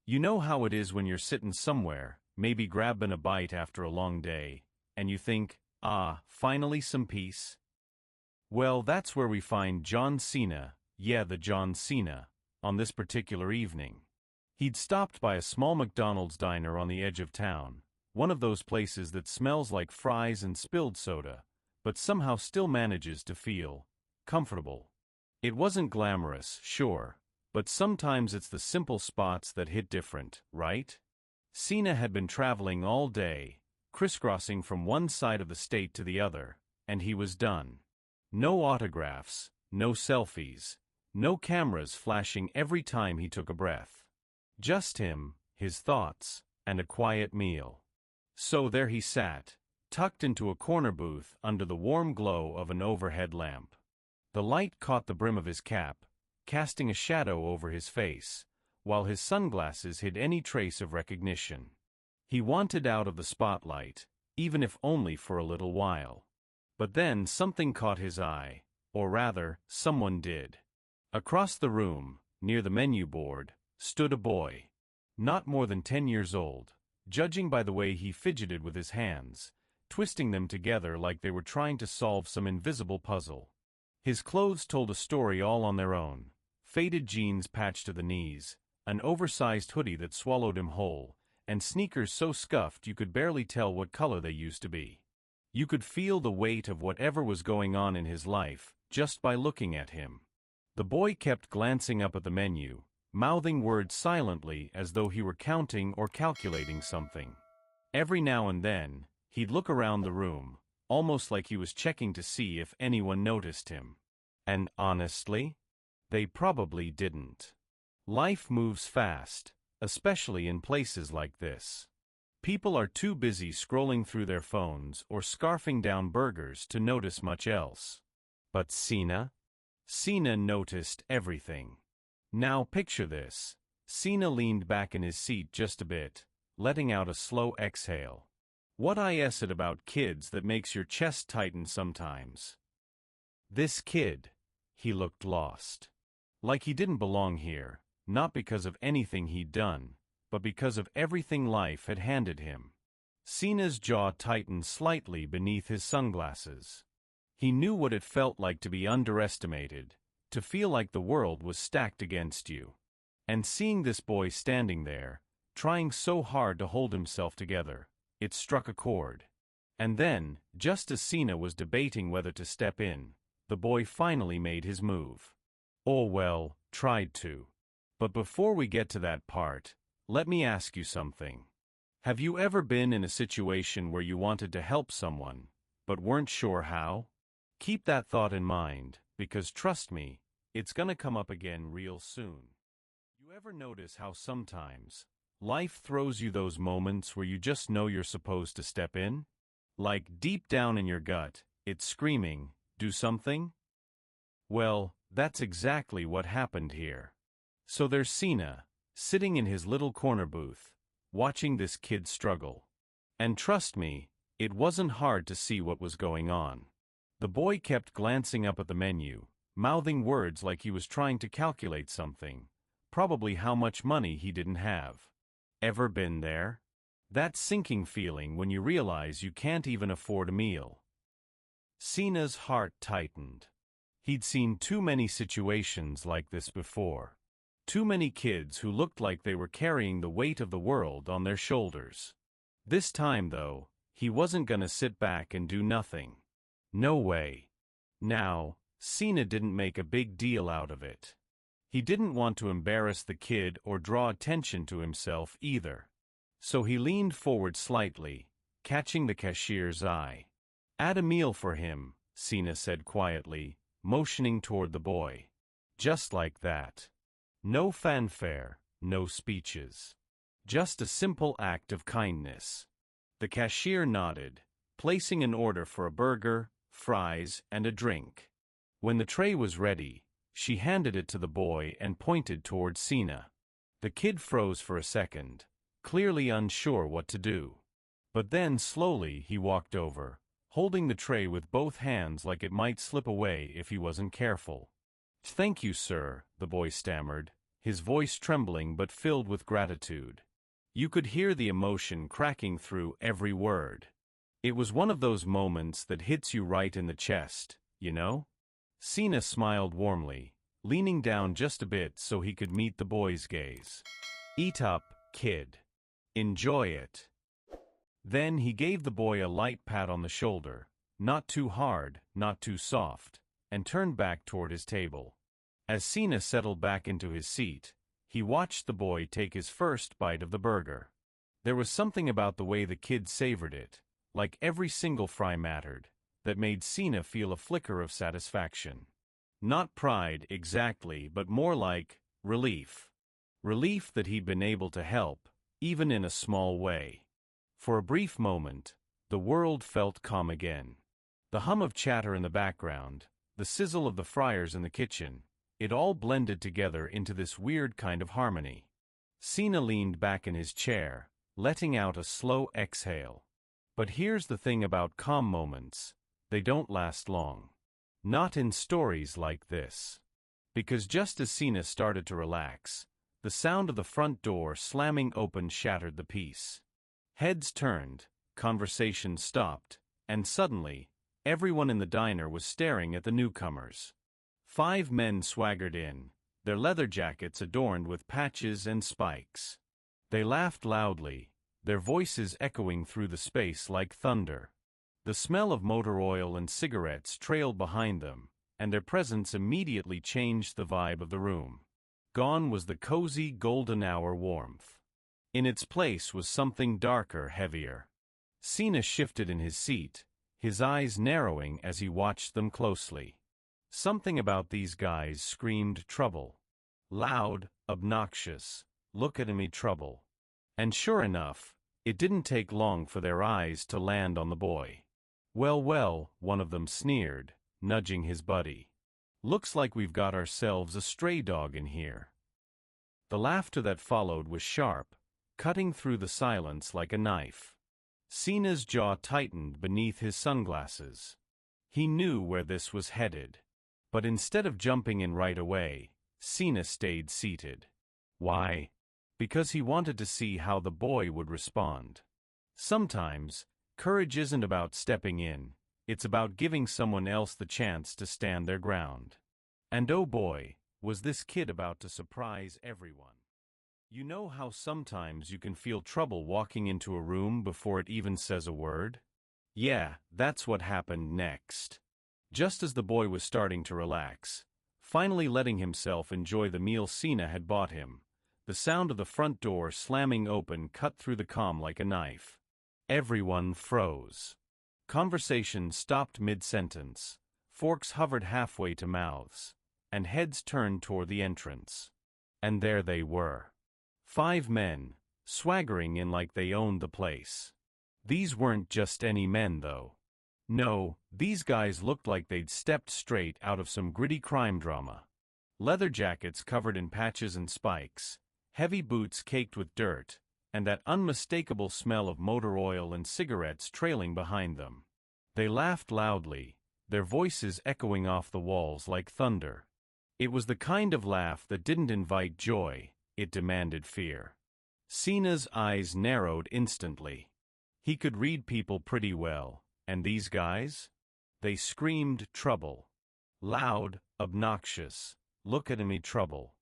You know how it is when you're sitting somewhere, maybe grabbing a bite after a long day, and you think, ah, finally some peace? Well, that's where we find John Cena, yeah, the John Cena, on this particular evening. He'd stopped by a small McDonald's diner on the edge of town, one of those places that smells like fries and spilled soda, but somehow still manages to feel comfortable. It wasn't glamorous, sure, but sometimes it's the simple spots that hit different, right? Cena had been traveling all day, crisscrossing from one side of the state to the other, and he was done. No autographs, no selfies, no cameras flashing every time he took a breath. Just him, his thoughts, and a quiet meal. So there he sat, tucked into a corner booth under the warm glow of an overhead lamp. The light caught the brim of his cap, casting a shadow over his face, while his sunglasses hid any trace of recognition. He wanted out of the spotlight, even if only for a little while. But then something caught his eye, or rather, someone did. Across the room, near the menu board, stood a boy. Not more than 10 years old, judging by the way he fidgeted with his hands, twisting them together like they were trying to solve some invisible puzzle. His clothes told a story all on their own. Faded jeans patched to the knees, an oversized hoodie that swallowed him whole, and sneakers so scuffed you could barely tell what color they used to be. You could feel the weight of whatever was going on in his life just by looking at him. The boy kept glancing up at the menu, mouthing words silently as though he were counting or calculating something. Every now and then, he'd look around the room, almost like he was checking to see if anyone noticed him. And honestly, they probably didn't. Life moves fast, especially in places like this. People are too busy scrolling through their phones or scarfing down burgers to notice much else. But Cena? Cena noticed everything. Now picture this. Cena leaned back in his seat just a bit, letting out a slow exhale. What is it about kids that makes your chest tighten sometimes? This kid, he looked lost. Like he didn't belong here, not because of anything he'd done, but because of everything life had handed him. Cena's jaw tightened slightly beneath his sunglasses. He knew what it felt like to be underestimated, to feel like the world was stacked against you. And seeing this boy standing there, trying so hard to hold himself together, it struck a chord. And then, just as Cena was debating whether to step in, the boy finally made his move. Oh well, tried to. But before we get to that part, let me ask you something. Have you ever been in a situation where you wanted to help someone, but weren't sure how? Keep that thought in mind, because trust me, it's gonna come up again real soon. You ever notice how sometimes life throws you those moments where you just know you're supposed to step in? Like deep down in your gut, it's screaming, do something? Well, that's exactly what happened here. So there's Cena, sitting in his little corner booth, watching this kid struggle. And trust me, it wasn't hard to see what was going on. The boy kept glancing up at the menu, mouthing words like he was trying to calculate something, probably how much money he didn't have. Ever been there? That sinking feeling when you realize you can't even afford a meal. Cena's heart tightened. He'd seen too many situations like this before. Too many kids who looked like they were carrying the weight of the world on their shoulders. This time, though, he wasn't gonna sit back and do nothing. No way. Now, Cena didn't make a big deal out of it. He didn't want to embarrass the kid or draw attention to himself either. So he leaned forward slightly, catching the cashier's eye. Add a meal for him, Cena said quietly, motioning toward the boy. Just like that. No fanfare, no speeches. Just a simple act of kindness. The cashier nodded, placing an order for a burger, fries, and a drink. When the tray was ready, she handed it to the boy and pointed toward Cena. The kid froze for a second, clearly unsure what to do. But then slowly he walked over, holding the tray with both hands like it might slip away if he wasn't careful. "Thank you, sir," the boy stammered, his voice trembling but filled with gratitude. You could hear the emotion cracking through every word. It was one of those moments that hits you right in the chest, you know? Cena smiled warmly, leaning down just a bit so he could meet the boy's gaze. "Eat up, kid. Enjoy it." Then he gave the boy a light pat on the shoulder, not too hard, not too soft, and turned back toward his table. As Cena settled back into his seat, he watched the boy take his first bite of the burger. There was something about the way the kid savored it, like every single fry mattered, that made Cena feel a flicker of satisfaction. Not pride exactly, but more like relief. Relief that he'd been able to help, even in a small way. For a brief moment, the world felt calm again. The hum of chatter in the background, the sizzle of the fryers in the kitchen, it all blended together into this weird kind of harmony. Cena leaned back in his chair, letting out a slow exhale. But here's the thing about calm moments, they don't last long. Not in stories like this. Because just as Cena started to relax, the sound of the front door slamming open shattered the peace. Heads turned, conversation stopped, and suddenly, everyone in the diner was staring at the newcomers. 5 men swaggered in, their leather jackets adorned with patches and spikes. They laughed loudly, their voices echoing through the space like thunder. The smell of motor oil and cigarettes trailed behind them, and their presence immediately changed the vibe of the room. Gone was the cozy golden hour warmth. In its place was something darker, heavier. Cena shifted in his seat, his eyes narrowing as he watched them closely. Something about these guys screamed trouble. Loud, obnoxious, look at me trouble. And sure enough, it didn't take long for their eyes to land on the boy. "Well, well," one of them sneered, nudging his buddy. "Looks like we've got ourselves a stray dog in here." The laughter that followed was sharp, cutting through the silence like a knife. Cena's jaw tightened beneath his sunglasses. He knew where this was headed. But instead of jumping in right away, Cena stayed seated. Why? Because he wanted to see how the boy would respond. Sometimes, courage isn't about stepping in, it's about giving someone else the chance to stand their ground. And oh boy, was this kid about to surprise everyone. You know how sometimes you can feel trouble walking into a room before it even says a word? Yeah, that's what happened next. Just as the boy was starting to relax, finally letting himself enjoy the meal Cena had bought him, the sound of the front door slamming open cut through the calm like a knife. Everyone froze. Conversation stopped mid-sentence, forks hovered halfway to mouths, and heads turned toward the entrance. And there they were. 5 men, swaggering in like they owned the place. These weren't just any men, though. No, these guys looked like they'd stepped straight out of some gritty crime drama. Leather jackets covered in patches and spikes, heavy boots caked with dirt, and that unmistakable smell of motor oil and cigarettes trailing behind them. They laughed loudly, their voices echoing off the walls like thunder. It was the kind of laugh that didn't invite joy, it demanded fear. Cena's eyes narrowed instantly. He could read people pretty well, and these guys? They screamed trouble. Loud, obnoxious, look at me trouble.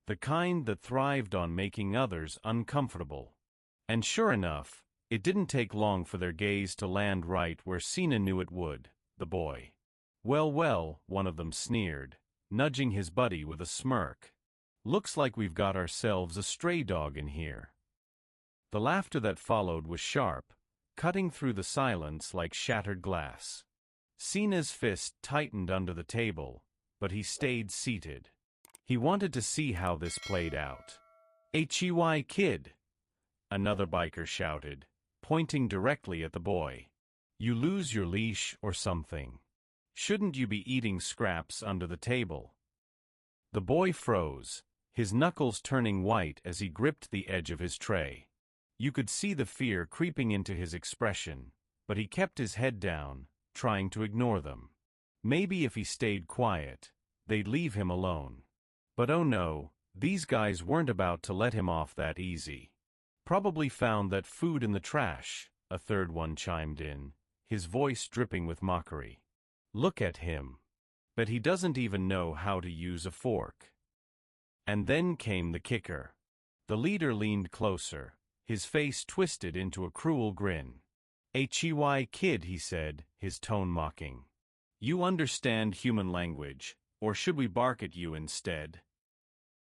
The kind that thrived on making others uncomfortable. And sure enough, it didn't take long for their gaze to land right where Cena knew it would, the boy. "Well, well," one of them sneered, nudging his buddy with a smirk. "Looks like we've got ourselves a stray dog in here." The laughter that followed was sharp, cutting through the silence like shattered glass. Cena's fist tightened under the table, but he stayed seated. He wanted to see how this played out. "Hey, kid!" another biker shouted, pointing directly at the boy. "You lose your leash or something. Shouldn't you be eating scraps under the table?" The boy froze, his knuckles turning white as he gripped the edge of his tray. You could see the fear creeping into his expression, but he kept his head down, trying to ignore them. Maybe if he stayed quiet, they'd leave him alone. But oh no, These guys weren't about to let him off that easy. Probably found that food in the trash, a third one chimed in, his voice dripping with mockery. Look at him. But he doesn't even know how to use a fork. And then came the kicker. The leader leaned closer, his face twisted into a cruel grin. "Hey, kid," he said, his tone mocking. "You understand human language, or should we bark at you instead?"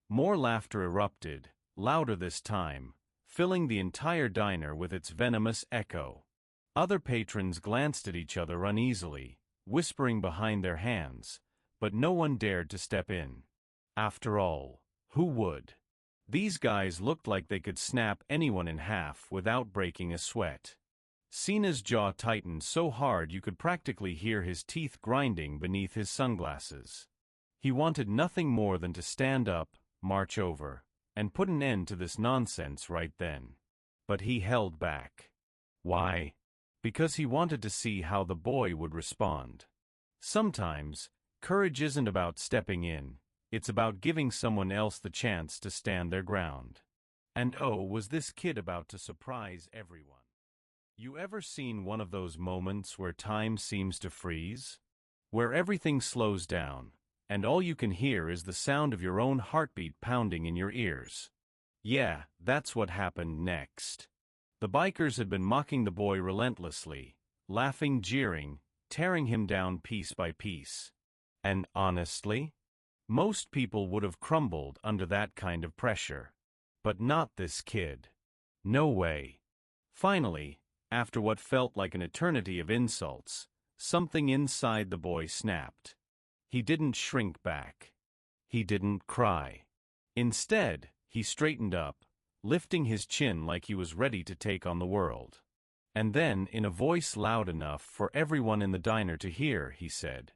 More laughter erupted, louder this time, filling the entire diner with its venomous echo. Other patrons glanced at each other uneasily, whispering behind their hands, but no one dared to step in. After all, who would? These guys looked like they could snap anyone in half without breaking a sweat. Cena's jaw tightened so hard you could practically hear his teeth grinding beneath his sunglasses. He wanted nothing more than to stand up, march over, and put an end to this nonsense right then. But he held back. Why? Because he wanted to see how the boy would respond. Sometimes, courage isn't about stepping in, it's about giving someone else the chance to stand their ground. And oh, was this kid about to surprise everyone. You ever seen one of those moments where time seems to freeze? Where everything slows down, and all you can hear is the sound of your own heartbeat pounding in your ears? Yeah, that's what happened next. The bikers had been mocking the boy relentlessly, laughing, jeering, tearing him down piece by piece. And honestly, most people would have crumbled under that kind of pressure. But not this kid. No way. Finally, after what felt like an eternity of insults, something inside the boy snapped. He didn't shrink back. He didn't cry. Instead, he straightened up, lifting his chin like he was ready to take on the world. And then, in a voice loud enough for everyone in the diner to hear, he said,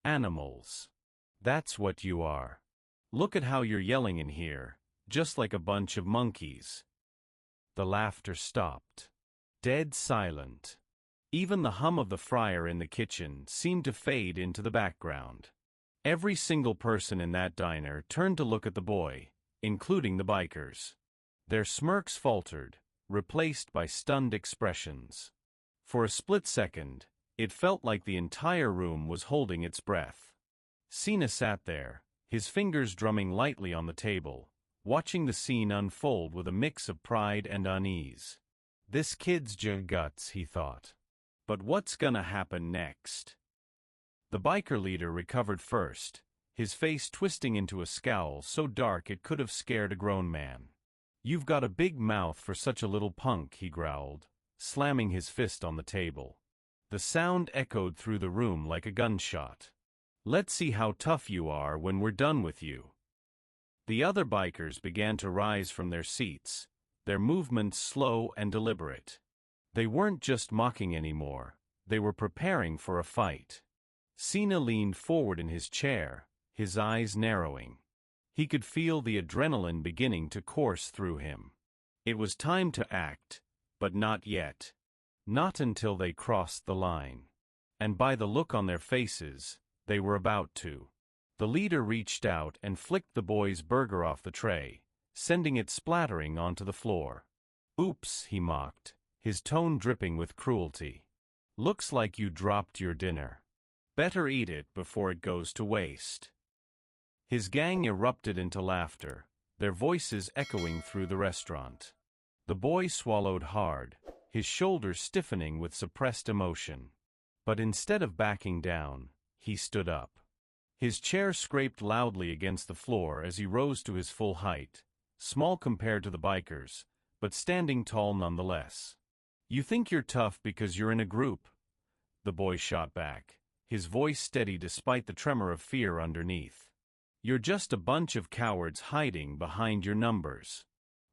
"Animals. That's what you are. Look at how you're yelling in here, just like a bunch of monkeys." The laughter stopped. Dead silent. Even the hum of the fryer in the kitchen seemed to fade into the background. Every single person in that diner turned to look at the boy, including the bikers. Their smirks faltered, replaced by stunned expressions. For a split second, it felt like the entire room was holding its breath. Cena sat there, his fingers drumming lightly on the table, watching the scene unfold with a mix of pride and unease. This kid's guts, he thought. But what's gonna happen next? The biker leader recovered first, his face twisting into a scowl so dark it could have scared a grown man. "You've got a big mouth for such a little punk," he growled, slamming his fist on the table. The sound echoed through the room like a gunshot. "Let's see how tough you are when we're done with you." The other bikers began to rise from their seats, their movements slow and deliberate. They weren't just mocking anymore, they were preparing for a fight. Cena leaned forward in his chair, his eyes narrowing. He could feel the adrenaline beginning to course through him. It was time to act, but not yet. Not until they crossed the line. And by the look on their faces, they were about to. The leader reached out and flicked the boy's burger off the tray, sending it splattering onto the floor. "Oops," he mocked, his tone dripping with cruelty. "Looks like you dropped your dinner. Better eat it before it goes to waste." His gang erupted into laughter, their voices echoing through the restaurant. The boy swallowed hard, his shoulders stiffening with suppressed emotion. But instead of backing down, he stood up. His chair scraped loudly against the floor as he rose to his full height, small compared to the bikers, but standing tall nonetheless. "You think you're tough because you're in a group," the boy shot back, his voice steady despite the tremor of fear underneath. "You're just a bunch of cowards hiding behind your numbers.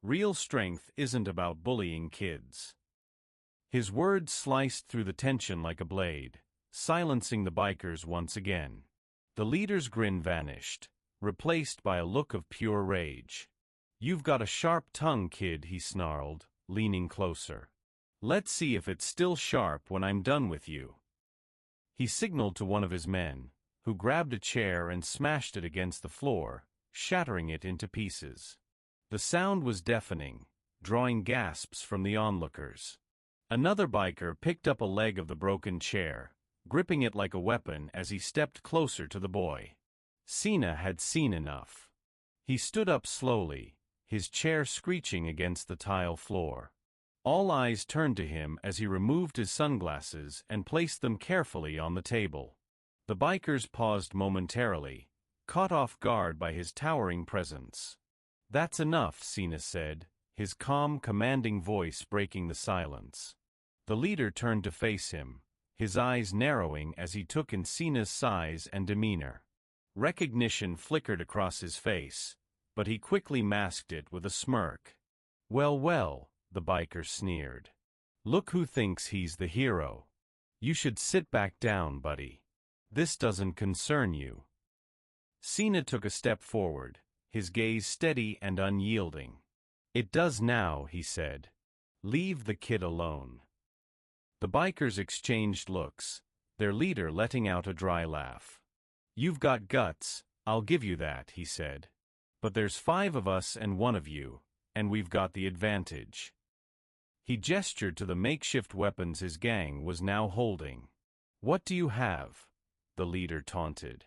Real strength isn't about bullying kids." His words sliced through the tension like a blade, silencing the bikers once again. The leader's grin vanished, replaced by a look of pure rage. "You've got a sharp tongue, kid," he snarled, leaning closer. "Let's see if it's still sharp when I'm done with you." He signaled to one of his men, who grabbed a chair and smashed it against the floor, shattering it into pieces. The sound was deafening, drawing gasps from the onlookers. Another biker picked up a leg of the broken chair, gripping it like a weapon as he stepped closer to the boy. Cena had seen enough. He stood up slowly, his chair screeching against the tile floor. All eyes turned to him as he removed his sunglasses and placed them carefully on the table. The bikers paused momentarily, caught off guard by his towering presence. "That's enough," Cena said, his calm, commanding voice breaking the silence. The leader turned to face him, his eyes narrowing as he took in Cena's size and demeanor. Recognition flickered across his face, but he quickly masked it with a smirk. "Well, well," the biker sneered. "Look who thinks he's the hero. You should sit back down, buddy. This doesn't concern you." Cena took a step forward, his gaze steady and unyielding. "It does now," he said. "Leave the kid alone." The bikers exchanged looks, their leader letting out a dry laugh. "You've got guts, I'll give you that," he said. "But there's 5 of us and 1 of you, and we've got the advantage." He gestured to the makeshift weapons his gang was now holding. "What do you have?" the leader taunted.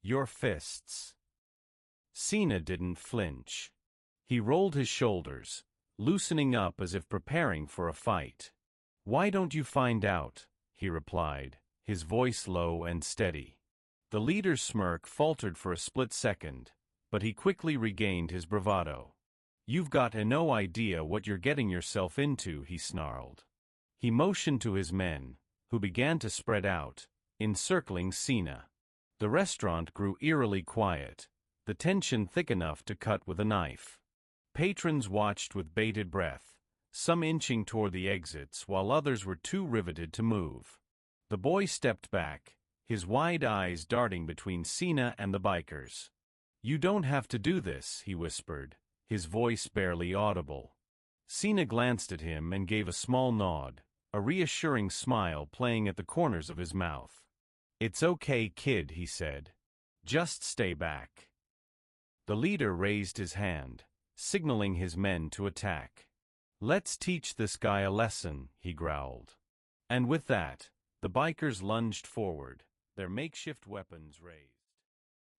"Your fists." Cena didn't flinch. He rolled his shoulders, loosening up as if preparing for a fight. "Why don't you find out?" he replied, his voice low and steady. The leader's smirk faltered for a split second, but he quickly regained his bravado. "You've got no idea what you're getting yourself into," he snarled. He motioned to his men, who began to spread out, encircling Cena. The restaurant grew eerily quiet, the tension thick enough to cut with a knife. Patrons watched with bated breath, some inching toward the exits while others were too riveted to move. The boy stepped back, his wide eyes darting between Cena and the bikers. "You don't have to do this," he whispered, his voice barely audible. Cena glanced at him and gave a small nod, a reassuring smile playing at the corners of his mouth. "It's okay, kid," he said. "Just stay back." The leader raised his hand, signaling his men to attack. "Let's teach this guy a lesson," he growled. And with that, the bikers lunged forward, their makeshift weapons raised.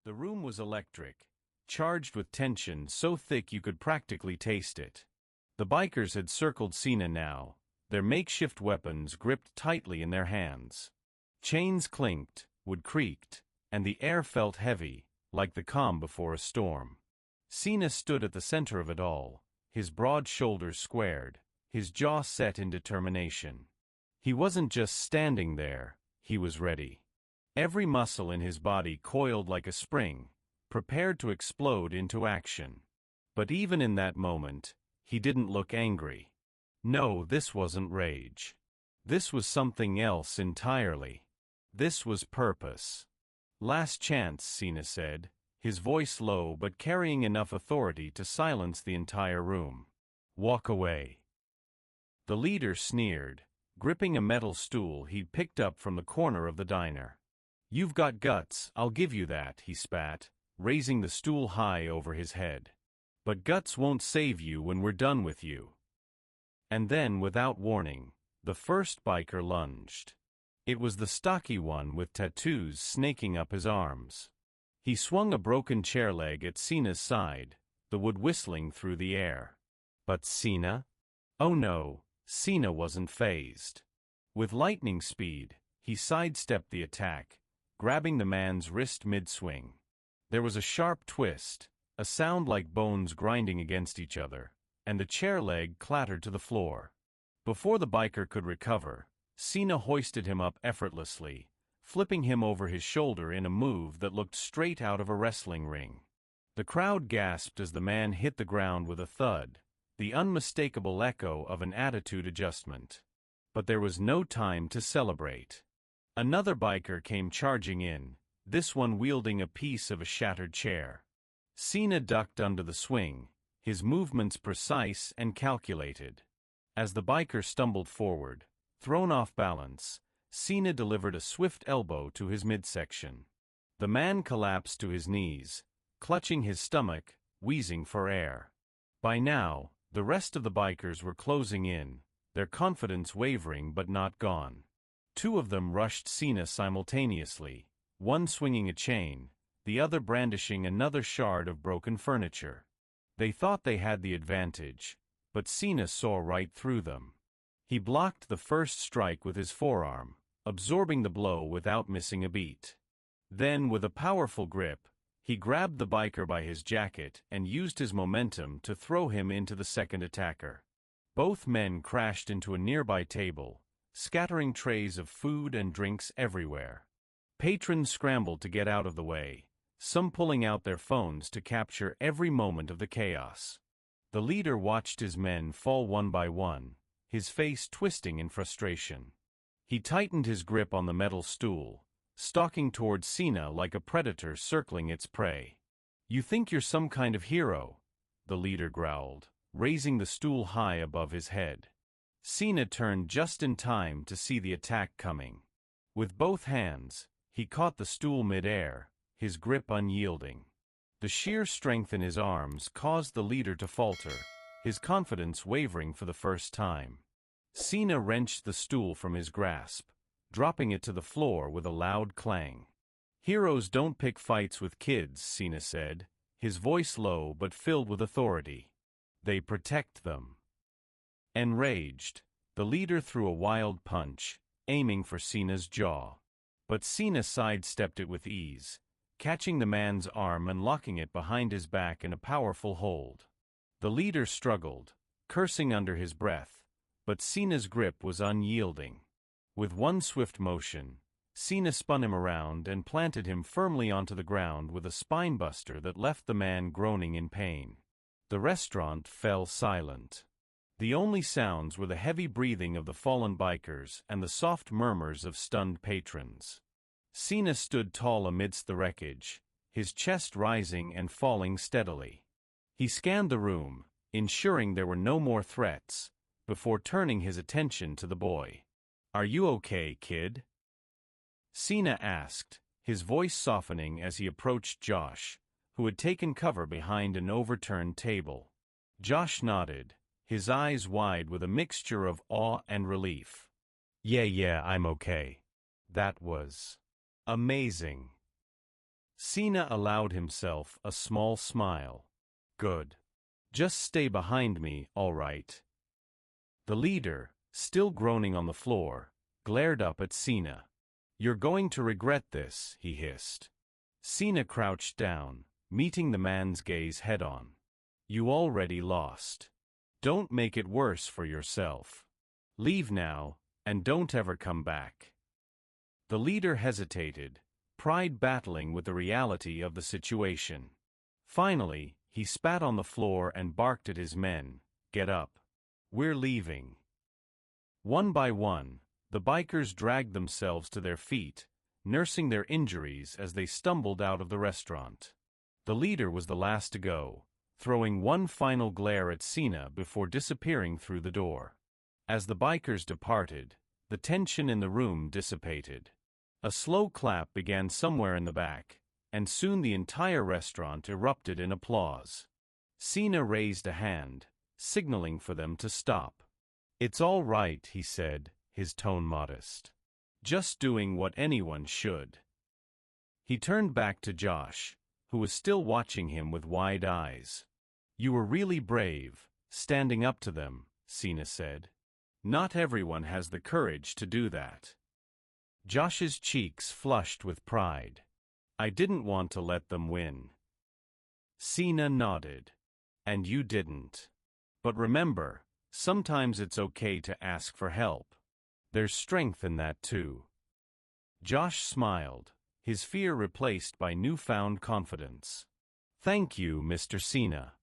The room was electric, charged with tension so thick you could practically taste it. The bikers had circled Cena now, their makeshift weapons gripped tightly in their hands. Chains clinked, wood creaked, and the air felt heavy, like the calm before a storm. Cena stood at the center of it all, his broad shoulders squared, his jaw set in determination. He wasn't just standing there, he was ready. Every muscle in his body coiled like a spring, prepared to explode into action. But even in that moment, he didn't look angry. No, this wasn't rage. This was something else entirely. This was purpose. "Last chance," Cena said, his voice low but carrying enough authority to silence the entire room. "Walk away." The leader sneered, gripping a metal stool he'd picked up from the corner of the diner. "You've got guts, I'll give you that," he spat, raising the stool high over his head. "But guts won't save you when we're done with you." And then, without warning, the first biker lunged. It was the stocky one with tattoos snaking up his arms. He swung a broken chair leg at Cena's side, the wood whistling through the air. But Cena? Oh no, Cena wasn't fazed. With lightning speed, he sidestepped the attack, grabbing the man's wrist mid-swing. There was a sharp twist, a sound like bones grinding against each other, and the chair leg clattered to the floor. Before the biker could recover, Cena hoisted him up effortlessly, flipping him over his shoulder in a move that looked straight out of a wrestling ring. The crowd gasped as the man hit the ground with a thud, the unmistakable echo of an attitude adjustment. But there was no time to celebrate. Another biker came charging in, this one wielding a piece of a shattered chair. Cena ducked under the swing, his movements precise and calculated. As the biker stumbled forward, thrown off balance, Cena delivered a swift elbow to his midsection. The man collapsed to his knees, clutching his stomach, wheezing for air. By now, the rest of the bikers were closing in, their confidence wavering but not gone. Two of them rushed Cena simultaneously, one swinging a chain, the other brandishing another shard of broken furniture. They thought they had the advantage, but Cena saw right through them. He blocked the first strike with his forearm, absorbing the blow without missing a beat. Then, with a powerful grip, he grabbed the biker by his jacket and used his momentum to throw him into the second attacker. Both men crashed into a nearby table, scattering trays of food and drinks everywhere. Patrons scrambled to get out of the way, some pulling out their phones to capture every moment of the chaos. The leader watched his men fall one by one, his face twisting in frustration. He tightened his grip on the metal stool, stalking towards Cena like a predator circling its prey. "You think you're some kind of hero," the leader growled, raising the stool high above his head. Cena turned just in time to see the attack coming. With both hands, he caught the stool mid-air, his grip unyielding. The sheer strength in his arms caused the leader to falter, his confidence wavering for the first time. Cena wrenched the stool from his grasp, dropping it to the floor with a loud clang. "Heroes don't pick fights with kids," Cena said, his voice low but filled with authority. "They protect them." Enraged, the leader threw a wild punch, aiming for Cena's jaw. But Cena sidestepped it with ease, catching the man's arm and locking it behind his back in a powerful hold. The leader struggled, cursing under his breath, but Cena's grip was unyielding. With one swift motion, Cena spun him around and planted him firmly onto the ground with a spinebuster that left the man groaning in pain. The restaurant fell silent. The only sounds were the heavy breathing of the fallen bikers and the soft murmurs of stunned patrons. Cena stood tall amidst the wreckage, his chest rising and falling steadily. He scanned the room, ensuring there were no more threats, before turning his attention to the boy. "Are you okay, kid?" Cena asked, his voice softening as he approached Josh, who had taken cover behind an overturned table. Josh nodded, his eyes wide with a mixture of awe and relief. Yeah, I'm okay. That was amazing." Cena allowed himself a small smile. "Good. Just stay behind me, all right." The leader, still groaning on the floor, glared up at Cena. "You're going to regret this," he hissed. Cena crouched down, meeting the man's gaze head-on. "You already lost. Don't make it worse for yourself. Leave now, and don't ever come back." The leader hesitated, pride battling with the reality of the situation. Finally, he spat on the floor and barked at his men, "Get up. We're leaving." One by one, the bikers dragged themselves to their feet, nursing their injuries as they stumbled out of the restaurant. The leader was the last to go, throwing one final glare at Cena before disappearing through the door. As the bikers departed, the tension in the room dissipated. A slow clap began somewhere in the back, and soon the entire restaurant erupted in applause. Cena raised a hand, signaling for them to stop. "It's all right," he said, his tone modest. "Just doing what anyone should." He turned back to Josh, who was still watching him with wide eyes. "You were really brave, standing up to them," Cena said. "Not everyone has the courage to do that." Josh's cheeks flushed with pride. "I didn't want to let them win." Cena nodded. "And you didn't. But remember, sometimes it's okay to ask for help. There's strength in that too." Josh smiled, his fear replaced by newfound confidence. "Thank you, Mr. Cena."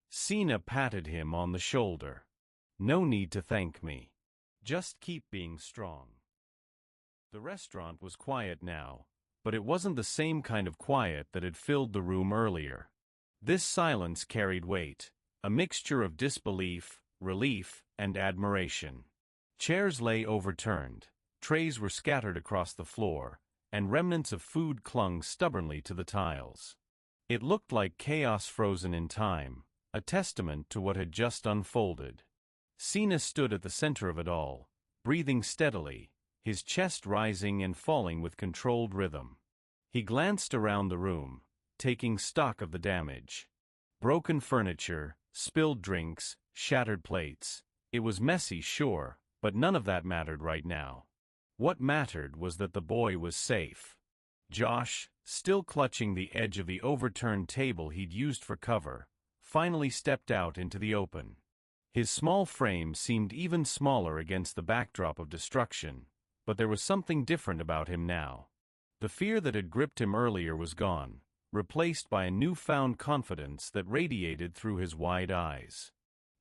Cena patted him on the shoulder. "No need to thank me. Just keep being strong." The restaurant was quiet now, but it wasn't the same kind of quiet that had filled the room earlier. This silence carried weight, a mixture of disbelief, relief, and admiration. Chairs lay overturned, trays were scattered across the floor, and remnants of food clung stubbornly to the tiles. It looked like chaos frozen in time, a testament to what had just unfolded. Cena stood at the center of it all, breathing steadily, his chest rising and falling with controlled rhythm. He glanced around the room, taking stock of the damage. Broken furniture, spilled drinks, shattered plates. It was messy, sure, but none of that mattered right now. What mattered was that the boy was safe. Josh, still clutching the edge of the overturned table he'd used for cover, finally stepped out into the open. His small frame seemed even smaller against the backdrop of destruction, but there was something different about him now. The fear that had gripped him earlier was gone, replaced by a newfound confidence that radiated through his wide eyes.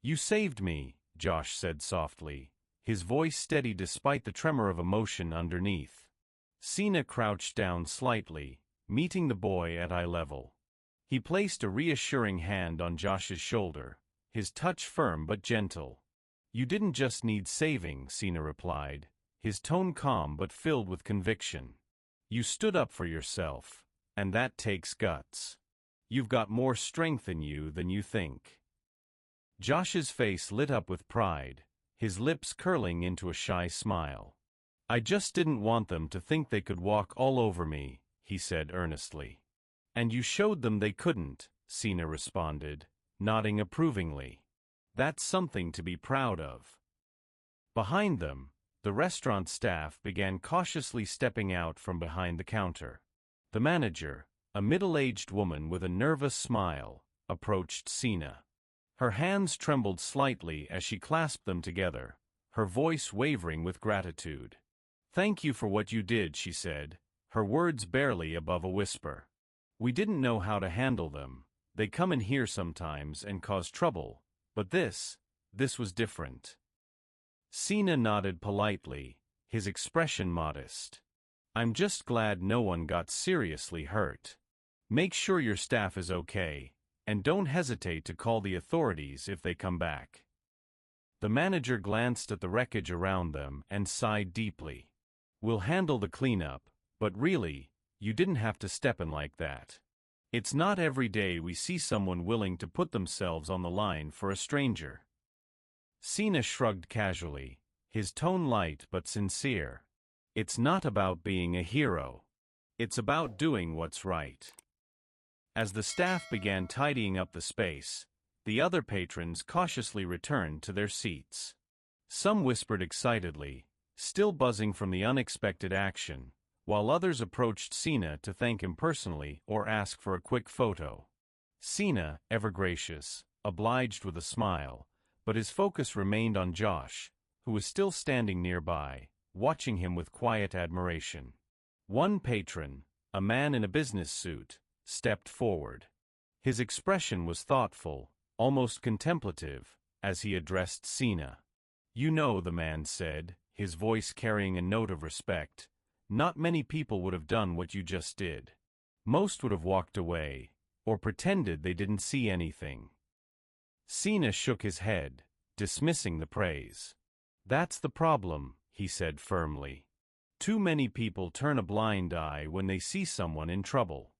"You saved me," Josh said softly, his voice steady despite the tremor of emotion underneath. Cena crouched down slightly, meeting the boy at eye level. He placed a reassuring hand on Josh's shoulder, his touch firm but gentle. "You didn't just need saving," Cena replied, his tone calm but filled with conviction. "You stood up for yourself, and that takes guts. You've got more strength in you than you think." Josh's face lit up with pride, his lips curling into a shy smile. "I just didn't want them to think they could walk all over me," he said earnestly. "And you showed them they couldn't," Cena responded, nodding approvingly. "That's something to be proud of." Behind them, the restaurant staff began cautiously stepping out from behind the counter. The manager, a middle-aged woman with a nervous smile, approached Cena. Her hands trembled slightly as she clasped them together, her voice wavering with gratitude. "Thank you for what you did," she said, her words barely above a whisper. "We didn't know how to handle them. They come in here sometimes and cause trouble, but this was different." Cena nodded politely, his expression modest. "I'm just glad no one got seriously hurt. Make sure your staff is okay, and don't hesitate to call the authorities if they come back." The manager glanced at the wreckage around them and sighed deeply. "We'll handle the cleanup, but really, you didn't have to step in like that. It's not every day we see someone willing to put themselves on the line for a stranger." Cena shrugged casually, his tone light but sincere. "It's not about being a hero. It's about doing what's right." As the staff began tidying up the space, the other patrons cautiously returned to their seats. Some whispered excitedly, still buzzing from the unexpected action, while others approached Cena to thank him personally or ask for a quick photo. Cena, ever gracious, obliged with a smile, but his focus remained on Josh, who was still standing nearby, watching him with quiet admiration. One patron, a man in a business suit, stepped forward. His expression was thoughtful, almost contemplative, as he addressed Cena. "You know," the man said, his voice carrying a note of respect, "not many people would have done what you just did. Most would have walked away, or pretended they didn't see anything." Cena shook his head, dismissing the praise. "That's the problem," he said firmly. "Too many people turn a blind eye when they see someone in trouble.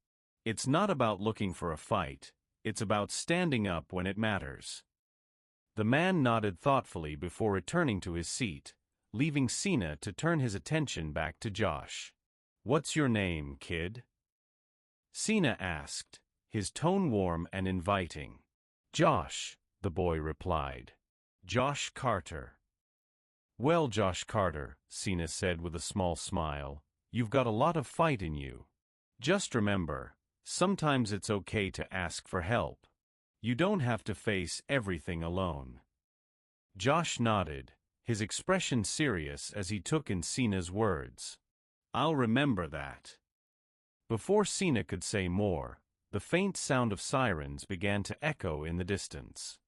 It's not about looking for a fight, it's about standing up when it matters." The man nodded thoughtfully before returning to his seat, leaving Cena to turn his attention back to Josh. "What's your name, kid?" Cena asked, his tone warm and inviting. "Josh," the boy replied. "Josh Carter." "Well, Josh Carter," Cena said with a small smile, "you've got a lot of fight in you. Just remember, sometimes it's okay to ask for help. You don't have to face everything alone." Josh nodded, his expression serious as he took in Cena's words. "I'll remember that." Before Cena could say more, the faint sound of sirens began to echo in the distance.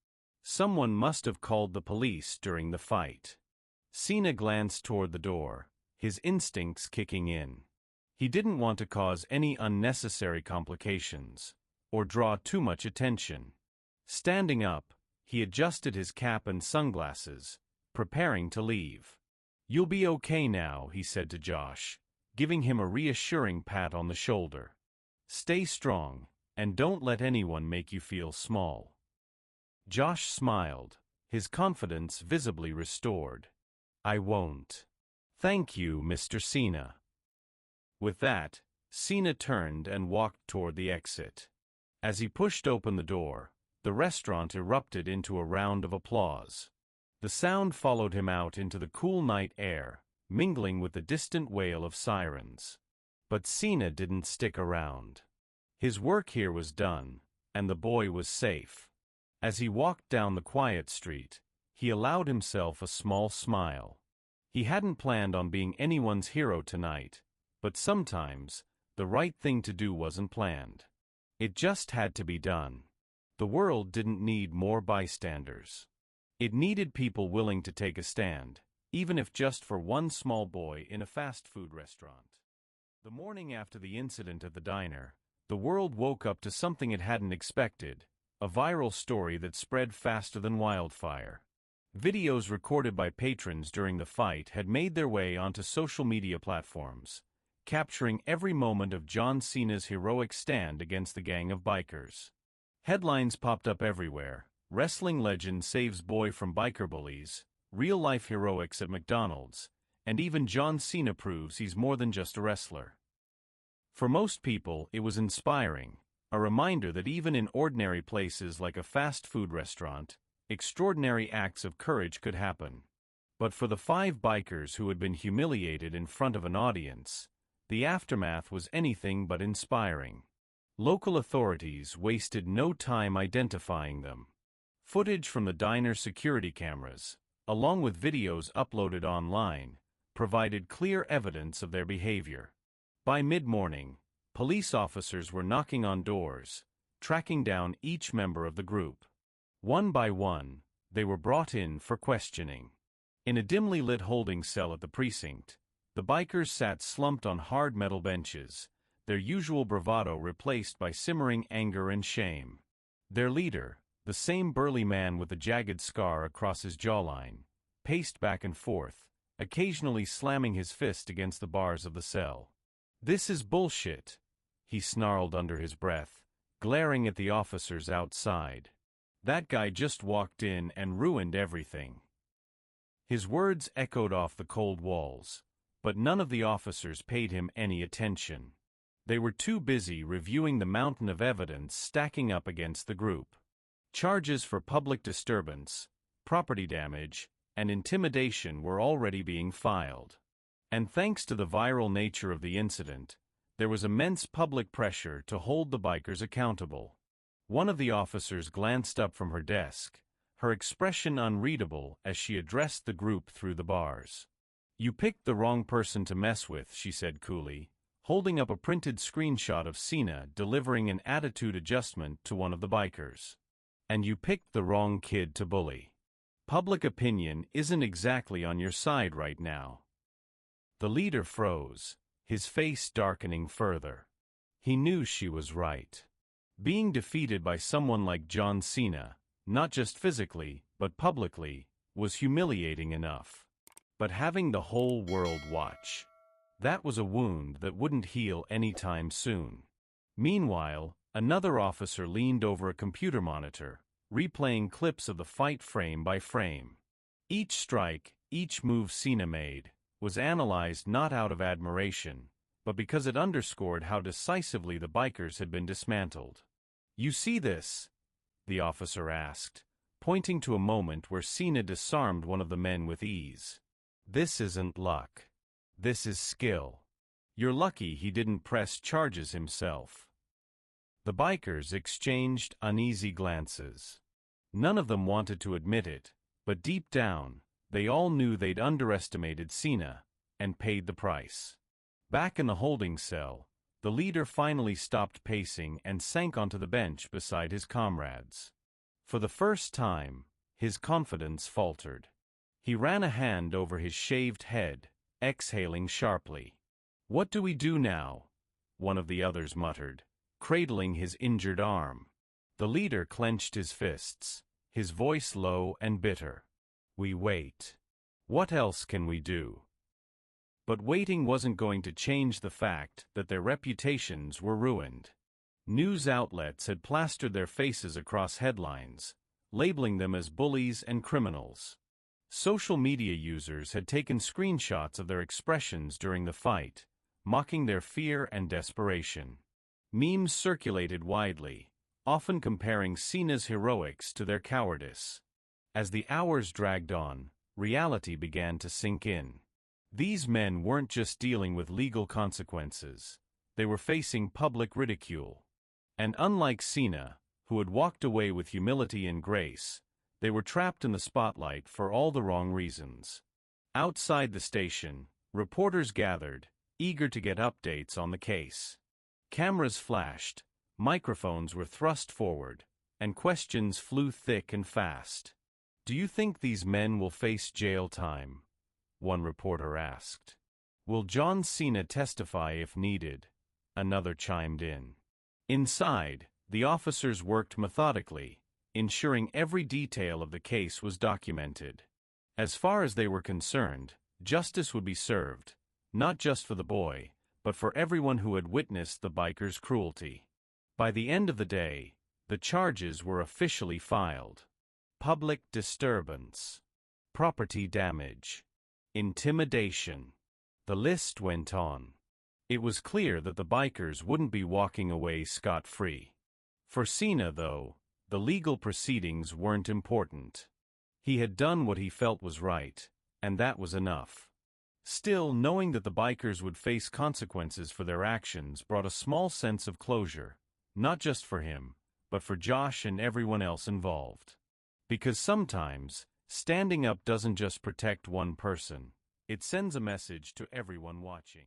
Someone must have called the police during the fight. Cena glanced toward the door, his instincts kicking in. He didn't want to cause any unnecessary complications, or draw too much attention. Standing up, he adjusted his cap and sunglasses, preparing to leave. "You'll be okay now," he said to Josh, giving him a reassuring pat on the shoulder. "Stay strong, And don't let anyone make you feel small. Josh smiled, his confidence visibly restored. I won't. Thank you, Mr. Cena. With that, Cena turned and walked toward the exit. As he pushed open the door, the restaurant erupted into a round of applause. The sound followed him out into the cool night air, mingling with the distant wail of sirens. But Cena didn't stick around. His work here was done, and the boy was safe. As he walked down the quiet street, he allowed himself a small smile. He hadn't planned on being anyone's hero tonight, but sometimes, the right thing to do wasn't planned. It just had to be done. The world didn't need more bystanders. It needed people willing to take a stand, even if just for one small boy in a fast food restaurant. The morning after the incident at the diner, the world woke up to something it hadn't expected, a viral story that spread faster than wildfire. Videos recorded by patrons during the fight had made their way onto social media platforms, capturing every moment of John Cena's heroic stand against the gang of bikers. Headlines popped up everywhere: wrestling legend saves boy from biker bullies, real-life heroics at McDonald's, and even John Cena proves he's more than just a wrestler. For most people, it was inspiring, a reminder that even in ordinary places like a fast food restaurant, extraordinary acts of courage could happen. But for the 5 bikers who had been humiliated in front of an audience, the aftermath was anything but inspiring. Local authorities wasted no time identifying them. Footage from the diner's security cameras, along with videos uploaded online, provided clear evidence of their behavior. By mid-morning, police officers were knocking on doors, tracking down each member of the group. One by one, they were brought in for questioning. In a dimly lit holding cell at the precinct, the bikers sat slumped on hard metal benches, their usual bravado replaced by simmering anger and shame. Their leader, the same burly man with the jagged scar across his jawline, paced back and forth, occasionally slamming his fist against the bars of the cell. "This is bullshit," he snarled under his breath, glaring at the officers outside. "That guy just walked in and ruined everything." His words echoed off the cold walls, but none of the officers paid him any attention. They were too busy reviewing the mountain of evidence stacking up against the group. Charges for public disturbance, property damage, and intimidation were already being filed. And thanks to the viral nature of the incident, there was immense public pressure to hold the bikers accountable. One of the officers glanced up from her desk, her expression unreadable as she addressed the group through the bars. "You picked the wrong person to mess with," she said coolly, holding up a printed screenshot of Cena delivering an attitude adjustment to one of the bikers. "And you picked the wrong kid to bully. Public opinion isn't exactly on your side right now." The leader froze, his face darkening further. He knew she was right. Being defeated by someone like John Cena, not just physically, but publicly, was humiliating enough. But having the whole world watch, that was a wound that wouldn't heal anytime soon. Meanwhile, another officer leaned over a computer monitor, replaying clips of the fight frame by frame. Each strike, each move Cena made, was analyzed not out of admiration, but because it underscored how decisively the bikers had been dismantled. "You see this?" the officer asked, pointing to a moment where Cena disarmed one of the men with ease. "This isn't luck. This is skill. You're lucky he didn't press charges himself." The bikers exchanged uneasy glances. None of them wanted to admit it, but deep down, they all knew they'd underestimated Cena, and paid the price. Back in the holding cell, the leader finally stopped pacing and sank onto the bench beside his comrades. For the first time, his confidence faltered. He ran a hand over his shaved head, exhaling sharply. "What do we do now?" one of the others muttered, cradling his injured arm. The leader clenched his fists, his voice low and bitter. "We wait. What else can we do?" But waiting wasn't going to change the fact that their reputations were ruined. News outlets had plastered their faces across headlines, labeling them as bullies and criminals. Social media users had taken screenshots of their expressions during the fight, mocking their fear and desperation. Memes circulated widely, often comparing Cena's heroics to their cowardice. As the hours dragged on, reality began to sink in. These men weren't just dealing with legal consequences, they were facing public ridicule. And unlike Cena, who had walked away with humility and grace, they were trapped in the spotlight for all the wrong reasons. Outside the station, reporters gathered, eager to get updates on the case. Cameras flashed, microphones were thrust forward, and questions flew thick and fast. "Do you think these men will face jail time?" one reporter asked. "Will John Cena testify if needed?" another chimed in. Inside, the officers worked methodically, ensuring every detail of the case was documented. As far as they were concerned, justice would be served, not just for the boy, but for everyone who had witnessed the biker's cruelty. By the end of the day, the charges were officially filed. Public disturbance, property damage, intimidation. The list went on. It was clear that the bikers wouldn't be walking away scot-free. For Cena, though, the legal proceedings weren't important. He had done what he felt was right, and that was enough. Still, knowing that the bikers would face consequences for their actions brought a small sense of closure, not just for him, but for Josh and everyone else involved. Because sometimes, standing up doesn't just protect one person, it sends a message to everyone watching.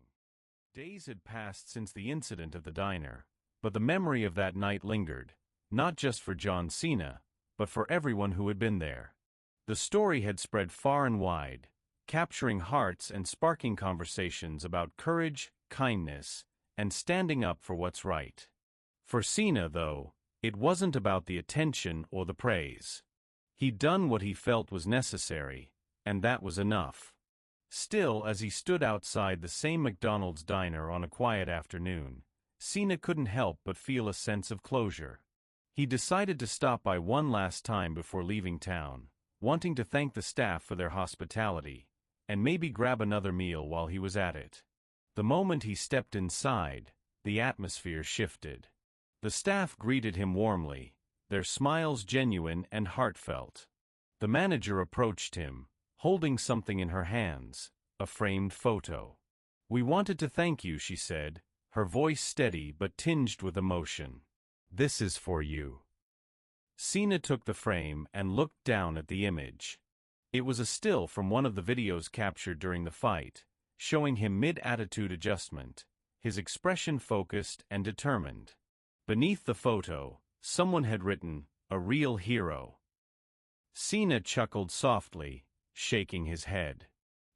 Days had passed since the incident at the diner, but the memory of that night lingered, not just for John Cena, but for everyone who had been there. The story had spread far and wide, capturing hearts and sparking conversations about courage, kindness, and standing up for what's right. For Cena, though, it wasn't about the attention or the praise. He'd done what he felt was necessary, and that was enough. Still, as he stood outside the same McDonald's diner on a quiet afternoon, Cena couldn't help but feel a sense of closure. He decided to stop by one last time before leaving town, wanting to thank the staff for their hospitality, and maybe grab another meal while he was at it. The moment he stepped inside, the atmosphere shifted. The staff greeted him warmly, their smiles genuine and heartfelt. The manager approached him, holding something in her hands, a framed photo. "We wanted to thank you," she said, her voice steady but tinged with emotion. "This is for you." Cena took the frame and looked down at the image. It was a still from one of the videos captured during the fight, showing him mid-attitude adjustment, his expression focused and determined. Beneath the photo, someone had written, "A real hero." Cena chuckled softly, shaking his head.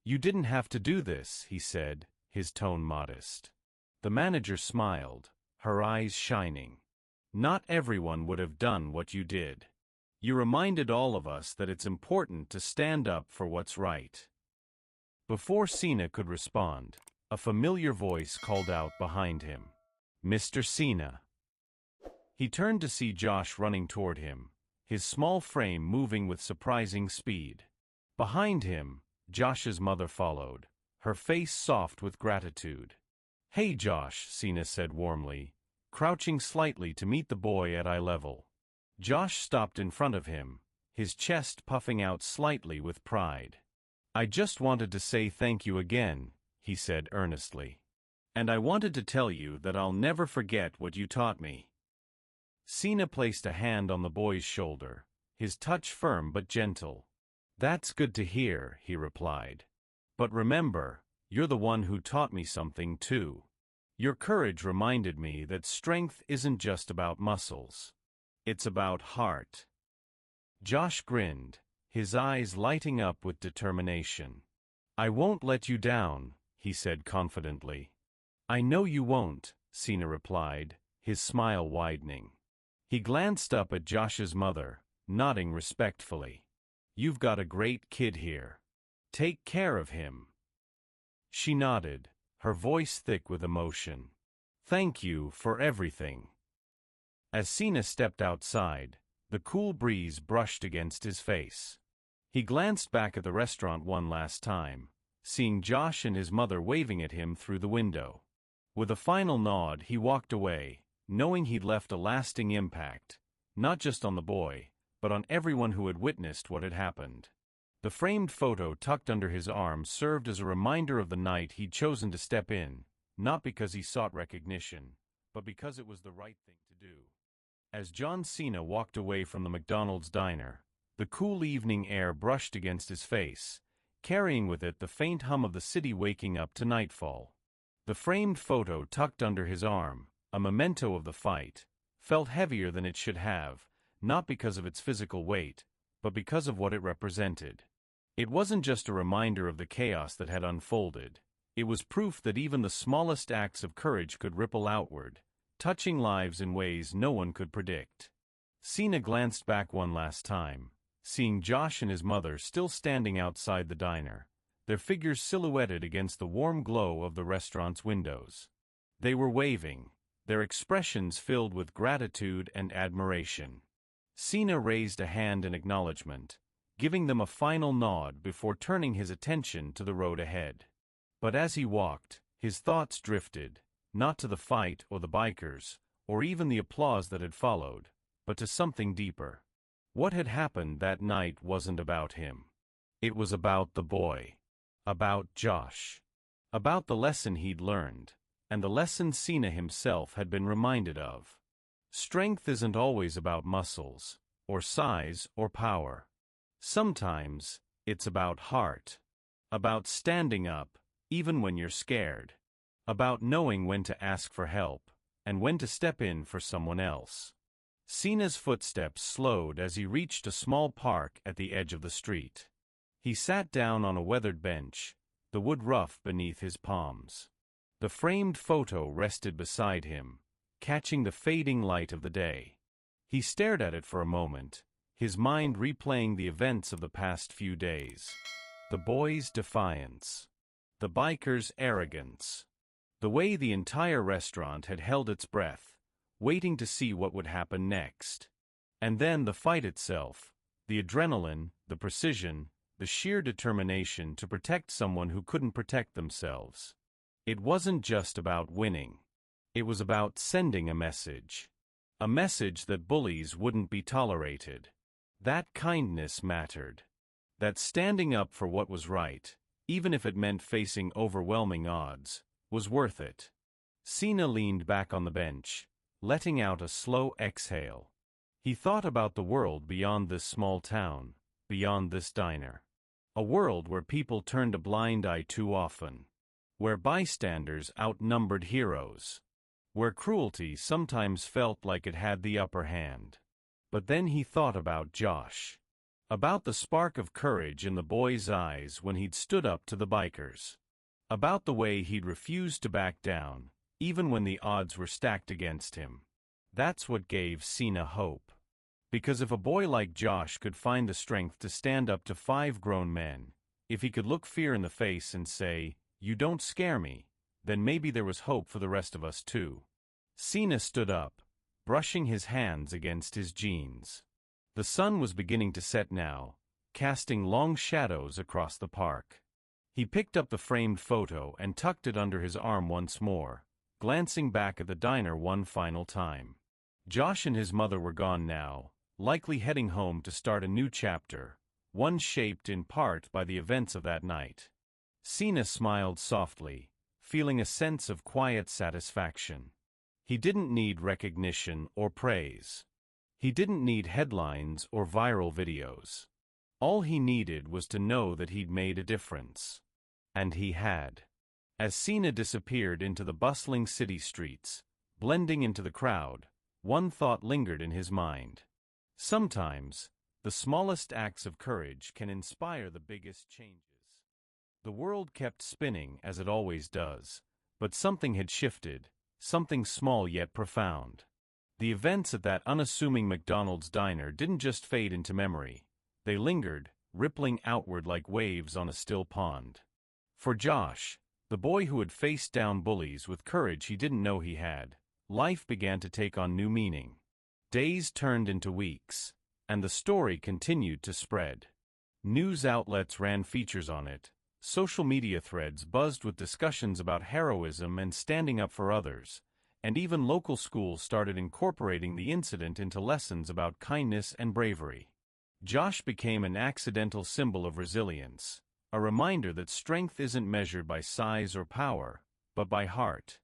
"You didn't have to do this," he said, his tone modest. The manager smiled, her eyes shining. "Not everyone would have done what you did. You reminded all of us that it's important to stand up for what's right." Before Cena could respond, a familiar voice called out behind him, "Mr. Cena." He turned to see Josh running toward him, his small frame moving with surprising speed. Behind him, Josh's mother followed, her face soft with gratitude. "Hey Josh," Cena said warmly, crouching slightly to meet the boy at eye level. Josh stopped in front of him, his chest puffing out slightly with pride. "I just wanted to say thank you again," he said earnestly. "And I wanted to tell you that I'll never forget what you taught me." Cena placed a hand on the boy's shoulder, his touch firm but gentle. "That's good to hear," he replied. "But remember, you're the one who taught me something too. Your courage reminded me that strength isn't just about muscles. It's about heart." Josh grinned, his eyes lighting up with determination. "I won't let you down," he said confidently. "I know you won't," Cena replied, his smile widening. He glanced up at Josh's mother, nodding respectfully. "You've got a great kid here. Take care of him." She nodded, her voice thick with emotion. "Thank you for everything." As Cena stepped outside, the cool breeze brushed against his face. He glanced back at the restaurant one last time, seeing Josh and his mother waving at him through the window. With a final nod, he walked away, knowing he'd left a lasting impact, not just on the boy, but on everyone who had witnessed what had happened. The framed photo tucked under his arm served as a reminder of the night he'd chosen to step in, not because he sought recognition, but because it was the right thing to do. As John Cena walked away from the McDonald's diner, the cool evening air brushed against his face, carrying with it the faint hum of the city waking up to nightfall. The framed photo tucked under his arm, a memento of the fight, felt heavier than it should have, not because of its physical weight, but because of what it represented. It wasn't just a reminder of the chaos that had unfolded. It was proof that even the smallest acts of courage could ripple outward, touching lives in ways no one could predict. Cena glanced back one last time, seeing Josh and his mother still standing outside the diner, their figures silhouetted against the warm glow of the restaurant's windows. They were waving, their expressions filled with gratitude and admiration. Cena raised a hand in acknowledgement, giving them a final nod before turning his attention to the road ahead. But as he walked, his thoughts drifted, not to the fight or the bikers, or even the applause that had followed, but to something deeper. What had happened that night wasn't about him. It was about the boy. About Josh. About the lesson he'd learned, and the lesson Cena himself had been reminded of. Strength isn't always about muscles, or size, or power. Sometimes, it's about heart. About standing up, even when you're scared. About knowing when to ask for help, and when to step in for someone else. Cena's footsteps slowed as he reached a small park at the edge of the street. He sat down on a weathered bench, the wood rough beneath his palms. The framed photo rested beside him, catching the fading light of the day. He stared at it for a moment, his mind replaying the events of the past few days. The boy's defiance. The biker's arrogance. The way the entire restaurant had held its breath, waiting to see what would happen next. And then the fight itself, the adrenaline, the precision, the sheer determination to protect someone who couldn't protect themselves. It wasn't just about winning. It was about sending a message. A message that bullies wouldn't be tolerated. That kindness mattered. That standing up for what was right, even if it meant facing overwhelming odds, was worth it. Cena leaned back on the bench, letting out a slow exhale. He thought about the world beyond this small town, beyond this diner. A world where people turned a blind eye too often. Where bystanders outnumbered heroes. Where cruelty sometimes felt like it had the upper hand. But then he thought about Josh. About the spark of courage in the boy's eyes when he'd stood up to the bikers. About the way he'd refused to back down, even when the odds were stacked against him. That's what gave Cena hope. Because if a boy like Josh could find the strength to stand up to 5 grown men, if he could look fear in the face and say, "You don't scare me," then maybe there was hope for the rest of us too. Cena stood up, brushing his hands against his jeans. The sun was beginning to set now, casting long shadows across the park. He picked up the framed photo and tucked it under his arm once more, glancing back at the diner one final time. Josh and his mother were gone now, likely heading home to start a new chapter, one shaped in part by the events of that night. Cena smiled softly, feeling a sense of quiet satisfaction. He didn't need recognition or praise. He didn't need headlines or viral videos. All he needed was to know that he'd made a difference. And he had. As Cena disappeared into the bustling city streets, blending into the crowd, one thought lingered in his mind. Sometimes, the smallest acts of courage can inspire the biggest changes. The world kept spinning as it always does, but something had shifted, something small yet profound. The events at that unassuming McDonald's diner didn't just fade into memory. They lingered, rippling outward like waves on a still pond. For Josh, the boy who had faced down bullies with courage he didn't know he had, life began to take on new meaning. Days turned into weeks, and the story continued to spread. News outlets ran features on it, social media threads buzzed with discussions about heroism and standing up for others, and even local schools started incorporating the incident into lessons about kindness and bravery. Josh became an accidental symbol of resilience, a reminder that strength isn't measured by size or power, but by heart.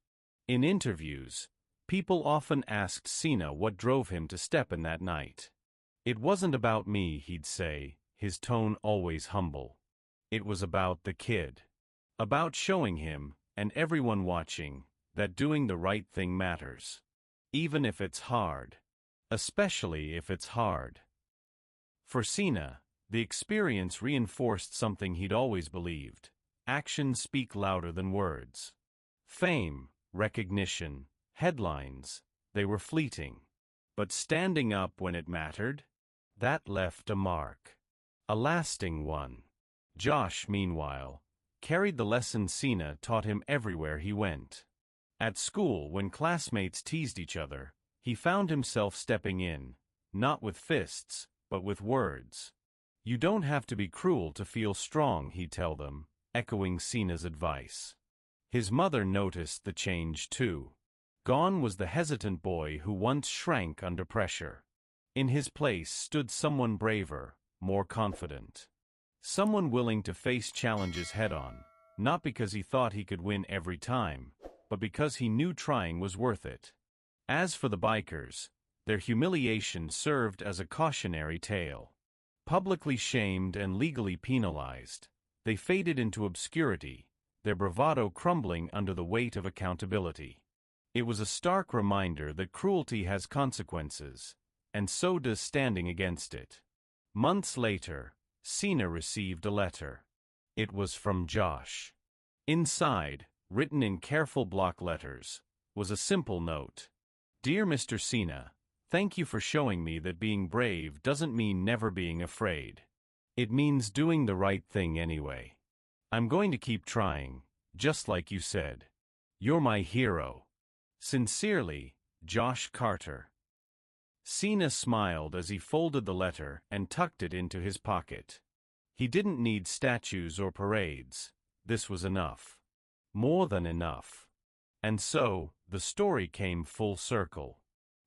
In interviews, people often asked Cena what drove him to step in that night. "It wasn't about me," he'd say, his tone always humble. "It was about the kid. About showing him, and everyone watching, that doing the right thing matters. Even if it's hard. Especially if it's hard." For Cena, the experience reinforced something he'd always believed: actions speak louder than words. Fame, recognition, headlines, they were fleeting. But standing up when it mattered? That left a mark. A lasting one. Josh, meanwhile, carried the lesson Cena taught him everywhere he went. At school, when classmates teased each other, he found himself stepping in, not with fists, but with words. "You don't have to be cruel to feel strong," he'd tell them, echoing Cena's advice. His mother noticed the change too. Gone was the hesitant boy who once shrank under pressure. In his place stood someone braver, more confident. Someone willing to face challenges head-on, not because he thought he could win every time, but because he knew trying was worth it. As for the bikers, their humiliation served as a cautionary tale. Publicly shamed and legally penalized, they faded into obscurity, their bravado crumbling under the weight of accountability. It was a stark reminder that cruelty has consequences, and so does standing against it. Months later, Cena received a letter. It was from Josh. Inside, written in careful block letters, was a simple note. "Dear Mr. Cena, thank you for showing me that being brave doesn't mean never being afraid. It means doing the right thing anyway. I'm going to keep trying, just like you said. You're my hero. Sincerely, Josh Carter." Cena smiled as he folded the letter and tucked it into his pocket. He didn't need statues or parades. This was enough. More than enough. And so, the story came full circle.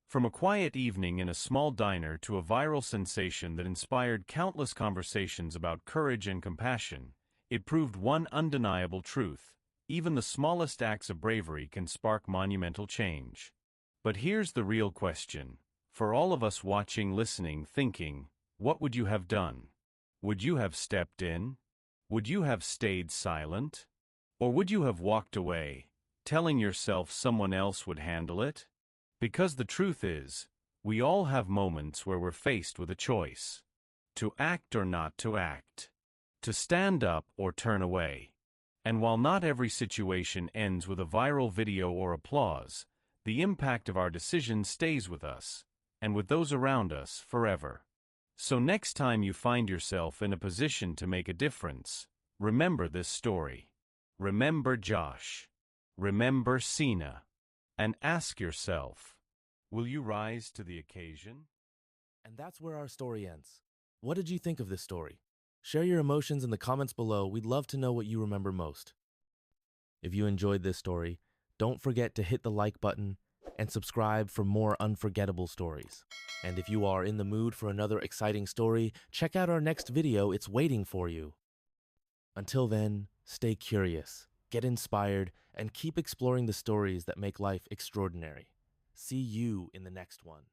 From a quiet evening in a small diner to a viral sensation that inspired countless conversations about courage and compassion, it proved one undeniable truth: even the smallest acts of bravery can spark monumental change. But here's the real question. For all of us watching, listening, thinking, what would you have done? Would you have stepped in? Would you have stayed silent? Or would you have walked away, telling yourself someone else would handle it? Because the truth is, we all have moments where we're faced with a choice. To act or not to act. To stand up or turn away. And while not every situation ends with a viral video or applause, the impact of our decision stays with us, and with those around us, forever. So next time you find yourself in a position to make a difference, remember this story. Remember Josh. Remember Cena. And ask yourself, will you rise to the occasion? And that's where our story ends. What did you think of this story? Share your emotions in the comments below. We'd love to know what you remember most. If you enjoyed this story, don't forget to hit the like button and subscribe for more unforgettable stories. And if you are in the mood for another exciting story, check out our next video. It's waiting for you. Until then, stay curious, get inspired, and keep exploring the stories that make life extraordinary. See you in the next one.